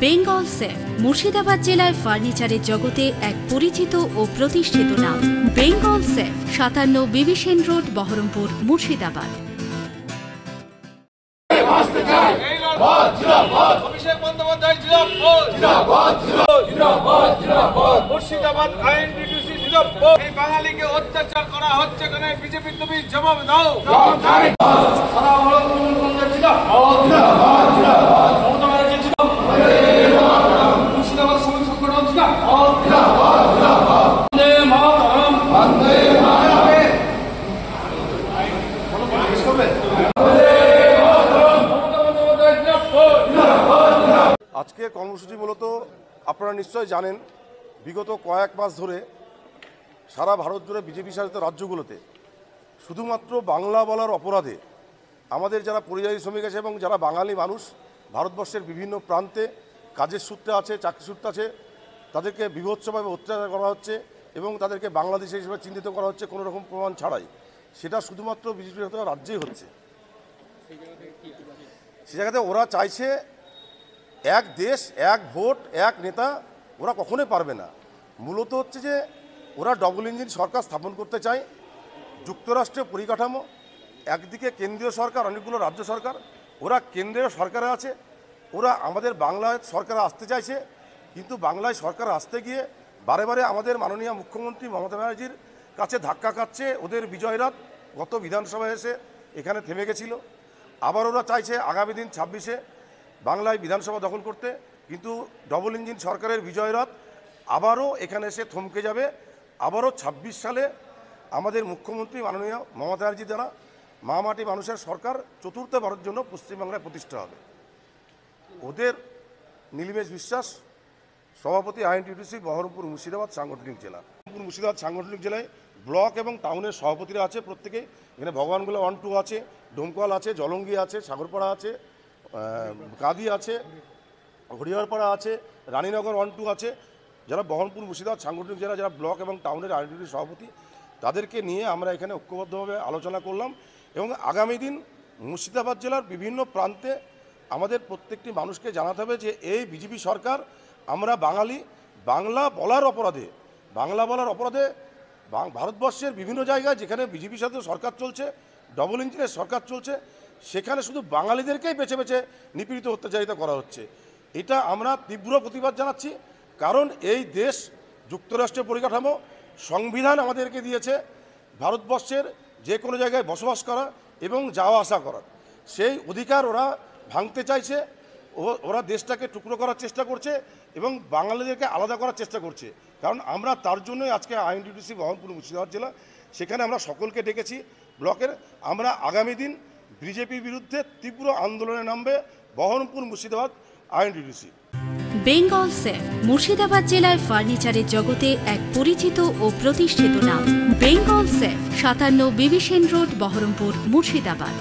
Bengal safe Murshidabad জেলায় ফার্নিচারের জগতে এক পরিচিত ও প্রতিষ্ঠিত নাম। বেঙ্গল সেফ 57 বিবি সেন রোড, বহরমপুর, মুর্শিদাবাদ। মুর্শিদাবাদ আইএনটিটিউসি এই বাঙালিকে অত্যাচার করা হচ্ছে কেন? বিজেপি তুমি জবাব দাও। মুর্শিদাবাদ শ্রমিক সংগঠন আজকের কর্মসূচি মূলত আপনারা নিশ্চয়ই জানেন, বিগত কয়েক মাস ধরে সারা ভারত জুড়ে বিজেপি শাসিত রাজ্যগুলোতে শুধুমাত্র বাংলা বলার অপরাধে আমাদের যারা পরিযায়ী শ্রমিক আছে এবং যারা বাঙালি মানুষ ভারতবর্ষের বিভিন্ন প্রান্তে কাজের সূত্রে আছে, চাকরি সূত্রে আছে, তাদেরকে বীভৎসভাবে অত্যাচার করা হচ্ছে এবং তাদেরকে বাংলাদেশি হিসেবে চিহ্নিত করা হচ্ছে কোনো রকম প্রমাণ ছাড়াই। সেটা শুধুমাত্র বিজেপি শাসিত রাজ্যেই হচ্ছে। সে জায়গাতে ওরা চাইছে এক দেশ, এক ভোট, এক নেতা। ওরা কখনোই পারবে না। মূলত হচ্ছে যে ওরা ডবল ইঞ্জিন সরকার স্থাপন করতে চায়। যুক্তরাষ্ট্রের পরিকাঠামো, একদিকে কেন্দ্রীয় সরকার, অনেকগুলো রাজ্য সরকার। ওরা কেন্দ্রীয় সরকারে আছে, ওরা আমাদের বাংলায় সরকারে আসতে চাইছে, কিন্তু বাংলায় সরকার আসতে গিয়ে বারে বারে আমাদের মাননীয় মুখ্যমন্ত্রী মমতা ব্যানার্জির কাছে ধাক্কা খাচ্ছে। ওদের বিজয়রাত গত বিধানসভায় এসে এখানে থেমে গেছিল। আবার ওরা চাইছে আগামী দিন 26-এ বাংলায় বিধানসভা দখল করতে, কিন্তু ডবল ইঞ্জিন সরকারের বিজয়রাত আবারও এখানে এসে থমকে যাবে। আবারও 26 সালে আমাদের মুখ্যমন্ত্রী মাননীয় মমতা ব্যানার্জি দ্বারা মা মাটি মানুষের সরকার চতুর্থবারের জন্য পশ্চিমবাংলায় প্রতিষ্ঠা হবে। ওদের নীলিমেশ বিশ্বাস, সভাপতি আইএনটিটিউসি বহরমপুর মুর্শিদাবাদ সাংগঠনিক জেলা। মুর্শিদাবাদ সাংগঠনিক জেলায় ব্লক এবং টাউনের সভাপতিরা আছে প্রত্যেকে। এখানে ভগবানগোলা 1-2 আছে, ডোমকল আছে, জলঙ্গি আছে, সাগরপাড়া আছে, কাঁদি আছে, হরিহরপাড়া আছে, রানীনগর 1-2 আছে। যারা বহরমপুর মুর্শিদাবাদ সাংগঠনিক জেলা, যারা ব্লক এবং টাউনের আইডেন্টিটি সভাপতি, তাদেরকে নিয়ে আমরা এখানে ঐক্যবদ্ধভাবে আলোচনা করলাম। এবং আগামী দিন মুর্শিদাবাদ জেলার বিভিন্ন প্রান্তে আমাদের প্রত্যেকটি মানুষকে জানাতে হবে যে এই বিজেপি সরকার, আমরা বাঙালি, বাংলা বলার অপরাধে ভারতবর্ষের বিভিন্ন জায়গায় যেখানে বিজেপির সাথে সরকার চলছে, ডবল ইঞ্জিনের সরকার চলছে, সেখানে শুধু বাঙালিদেরকেই বেছে বেছে নিপীড়িত অত্যাচারিত করা হচ্ছে। এটা আমরা তীব্র প্রতিবাদ জানাচ্ছি। কারণ এই দেশ যুক্তরাষ্ট্রের পরিকাঠামো, সংবিধান আমাদেরকে দিয়েছে ভারতবর্ষের যে কোনো জায়গায় বসবাস করা এবং যাওয়া আসা করার। সেই অধিকার ওরা ভাঙতে চাইছে। ওরা দেশটাকে টুকরো করার চেষ্টা করছে এবং বাঙালিদেরকে আলাদা করার চেষ্টা করছে। কারণ আমরা তার জন্যই আজকে আইএনটিটিউসি বহরমপুর মুর্শিদাবাদ জেলা, সেখানে আমরা সকলকে ডেকেছি ব্লকের। আমরা আগামী দিন বিজেপির বিরুদ্ধে তীব্র আন্দোলনে নামবে বহরমপুর মুর্শিদাবাদ আইএনটিটিউসি। বেঙ্গল সেফ মুর্শিদাবাদ জেলায় ফার্নিচারের জগতে এক পরিচিত ও প্রতিষ্ঠিত নাম। বেঙ্গল সেফ 57 বিবি সেন রোড, বহরমপুর, মুর্শিদাবাদ।